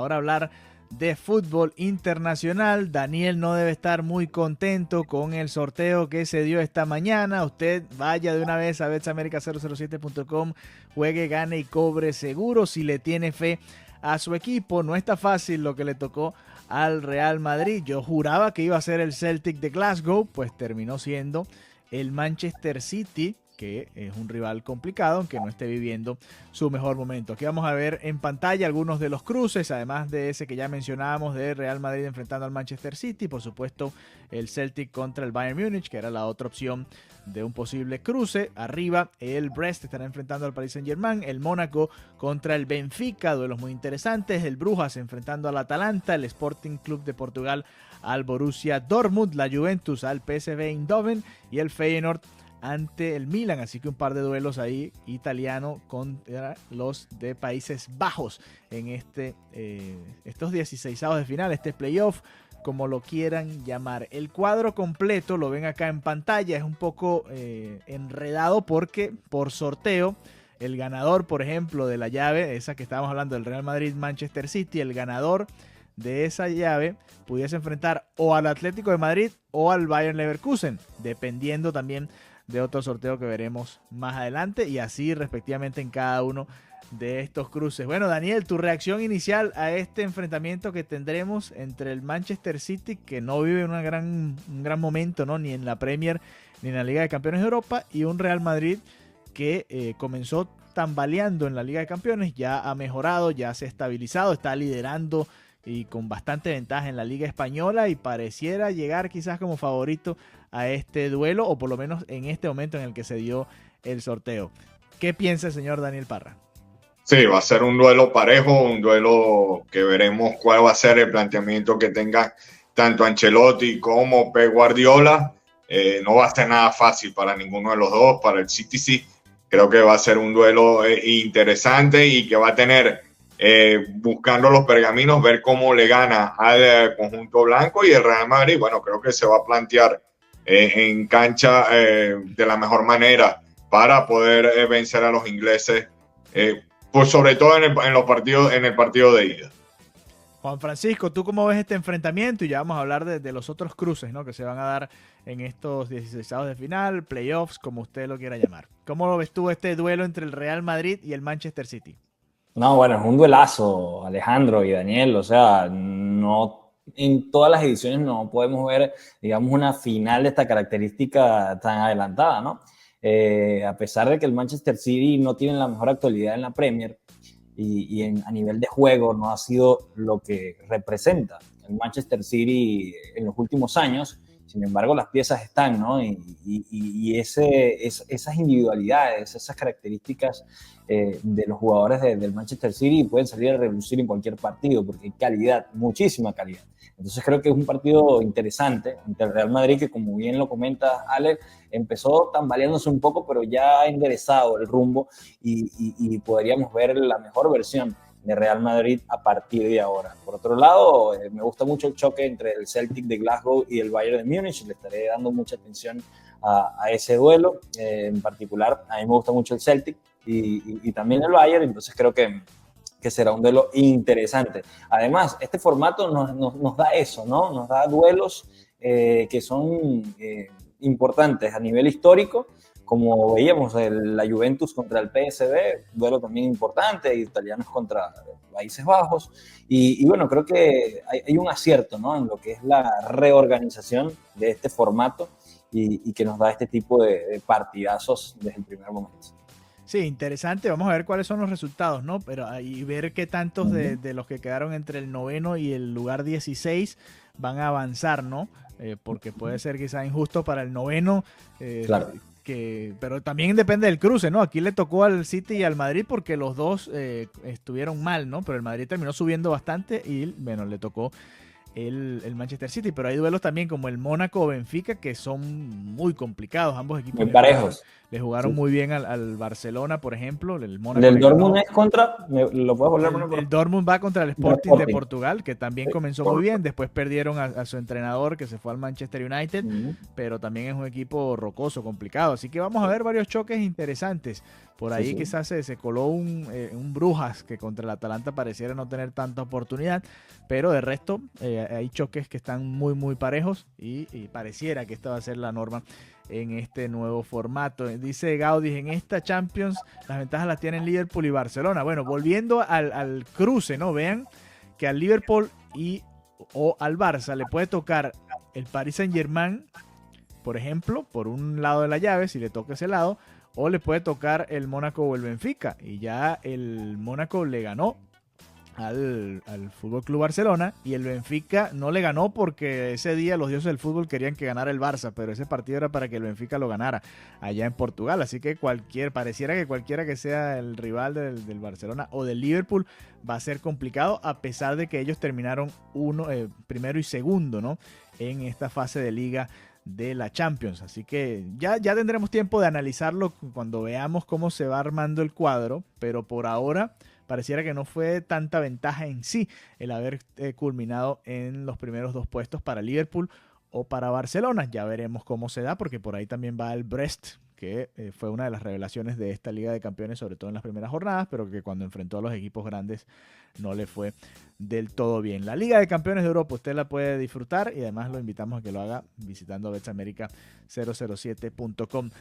Ahora hablar de fútbol internacional. Daniel no debe estar muy contento con el sorteo que se dio esta mañana. Usted vaya de una vez a betsamerica007.com, juegue, gane y cobre seguro si le tiene fe a su equipo. No está fácil lo que le tocó al Real Madrid. Yo juraba que iba a ser el Celtic de Glasgow, pues terminó siendo el Manchester City, que es un rival complicado, aunque no esté viviendo su mejor momento. Aquí vamos a ver en pantalla algunos de los cruces, además de ese que ya mencionábamos de Real Madrid enfrentando al Manchester City. Por supuesto, el Celtic contra el Bayern Múnich, que era la otra opción de un posible cruce. Arriba, el Brest estará enfrentando al Paris Saint-Germain, el Mónaco contra el Benfica, duelos muy interesantes. El Brujas enfrentando al Atalanta, el Sporting Club de Portugal al Borussia Dortmund, la Juventus al PSV Eindhoven y el Feyenoord ante el Milan, así que un par de duelos ahí italiano contra los de Países Bajos en estos 16avos de final, este playoff, como lo quieran llamar. El cuadro completo lo ven acá en pantalla, es un poco enredado porque por sorteo el ganador, por ejemplo, de la llave, esa que estábamos hablando del Real Madrid-Manchester City, el ganador de esa llave pudiese enfrentar o al Atlético de Madrid o al Bayern Leverkusen, dependiendo también de otro sorteo que veremos más adelante, y así respectivamente en cada uno de estos cruces. Bueno, Daniel, tu reacción inicial a este enfrentamiento que tendremos entre el Manchester City, que no vive un gran momento, ¿no?, ni en la Premier ni en la Liga de Campeones de Europa, y un Real Madrid que comenzó tambaleando en la Liga de Campeones, ya ha mejorado, ya se ha estabilizado, está liderando y con bastante ventaja en la Liga Española, y pareciera llegar quizás como favorito a este duelo, o por lo menos en este momento en el que se dio el sorteo. ¿Qué piensa el señor Daniel Parra? Sí, va a ser un duelo parejo, un duelo que veremos cuál va a ser el planteamiento que tengan tanto Ancelotti como Pep Guardiola. No va a ser nada fácil para ninguno de los dos. Para el City sí, creo que va a ser un duelo interesante y que va a tener, buscando los pergaminos, ver cómo le gana al conjunto blanco. Y el Real Madrid, bueno, creo que se va a plantear en cancha de la mejor manera para poder vencer a los ingleses, pues sobre todo en el partido de ida. Juan Francisco, ¿tú cómo ves este enfrentamiento? Y ya vamos a hablar de los otros cruces, ¿no?, que se van a dar en estos 16avos de final, playoffs, como usted lo quiera llamar. ¿Cómo lo ves tú este duelo entre el Real Madrid y el Manchester City? No, bueno, es un duelazo, Alejandro y Daniel. O sea, no en todas las ediciones no podemos ver, digamos, una final de esta característica tan adelantada, ¿no? A pesar de que el Manchester City no tiene la mejor actualidad en la Premier a nivel de juego no ha sido lo que representa el Manchester City en los últimos años. Sin embargo, las piezas están, ¿no? Esas individualidades, esas características de los jugadores del Manchester City pueden salir a relucir en cualquier partido porque hay calidad, muchísima calidad. Entonces creo que es un partido interesante ante el Real Madrid, que como bien lo comenta Alex, empezó tambaleándose un poco, pero ya ha enderezado el rumbo y podríamos ver la mejor versión de Real Madrid a partir de ahora. Por otro lado, me gusta mucho el choque entre el Celtic de Glasgow y el Bayern de Múnich. Le estaré dando mucha atención a ese duelo. En particular, a mí me gusta mucho el Celtic y también el Bayern, entonces creo que será un duelo interesante. Además, este formato nos da eso, ¿no? Nos da duelos que son importantes a nivel histórico, como veíamos la Juventus contra el PSV, duelo también importante, italianos contra Países Bajos, y bueno, creo que hay un acierto, ¿no?, en lo que es la reorganización de este formato y que nos da este tipo de partidazos desde el primer momento. Sí, interesante. Vamos a ver cuáles son los resultados, ¿no? Pero y ver qué tantos de los que quedaron entre el noveno y el lugar 16 van a avanzar, ¿no? Porque puede ser quizá injusto para el noveno. Claro. Pero también depende del cruce, ¿no? Aquí le tocó al City y al Madrid porque los dos estuvieron mal, ¿no? Pero el Madrid terminó subiendo bastante y, bueno, le tocó el Manchester City, pero hay duelos también como el Mónaco-Benfica que son muy complicados. Ambos equipos Muy parejos. Le jugaron Sí. muy bien al Barcelona, por ejemplo. El Mónaco Del le Dortmund ganó. es contra, lo puedes volver a poner El Dortmund va contra el Sporting de Portugal, que también Sí, comenzó muy bien. Después perdieron a su entrenador, que se fue al Manchester United, pero también es un equipo rocoso, complicado. Así que vamos a ver varios choques interesantes. Por ahí Sí, sí. quizás se coló un Brujas, que contra el Atalanta pareciera no tener tanta oportunidad, pero de resto hay choques que están muy, muy parejos y pareciera que esta va a ser la norma en este nuevo formato. Dice Gaudí, en esta Champions las ventajas las tienen Liverpool y Barcelona. Bueno, volviendo al cruce, ¿no? Vean que al Liverpool o al Barça le puede tocar el Paris Saint-Germain, por ejemplo, por un lado de la llave, si le toca ese lado, o le puede tocar el Mónaco o el Benfica. Y ya el Mónaco le ganó al Fútbol Club Barcelona y el Benfica no le ganó porque ese día los dioses del fútbol querían que ganara el Barça, pero ese partido era para que el Benfica lo ganara allá en Portugal, así que pareciera que cualquiera que sea el rival del Barcelona o del Liverpool va a ser complicado, a pesar de que ellos terminaron primero y segundo, ¿no?, en esta fase de liga de la Champions, así que ya tendremos tiempo de analizarlo cuando veamos cómo se va armando el cuadro, pero por ahora pareciera que no fue tanta ventaja en sí el haber culminado en los primeros dos puestos para Liverpool o para Barcelona. Ya veremos cómo se da, porque por ahí también va el Brest, que fue una de las revelaciones de esta Liga de Campeones, sobre todo en las primeras jornadas, pero que cuando enfrentó a los equipos grandes no le fue del todo bien. La Liga de Campeones de Europa usted la puede disfrutar y además lo invitamos a que lo haga visitando betsamerica007.com.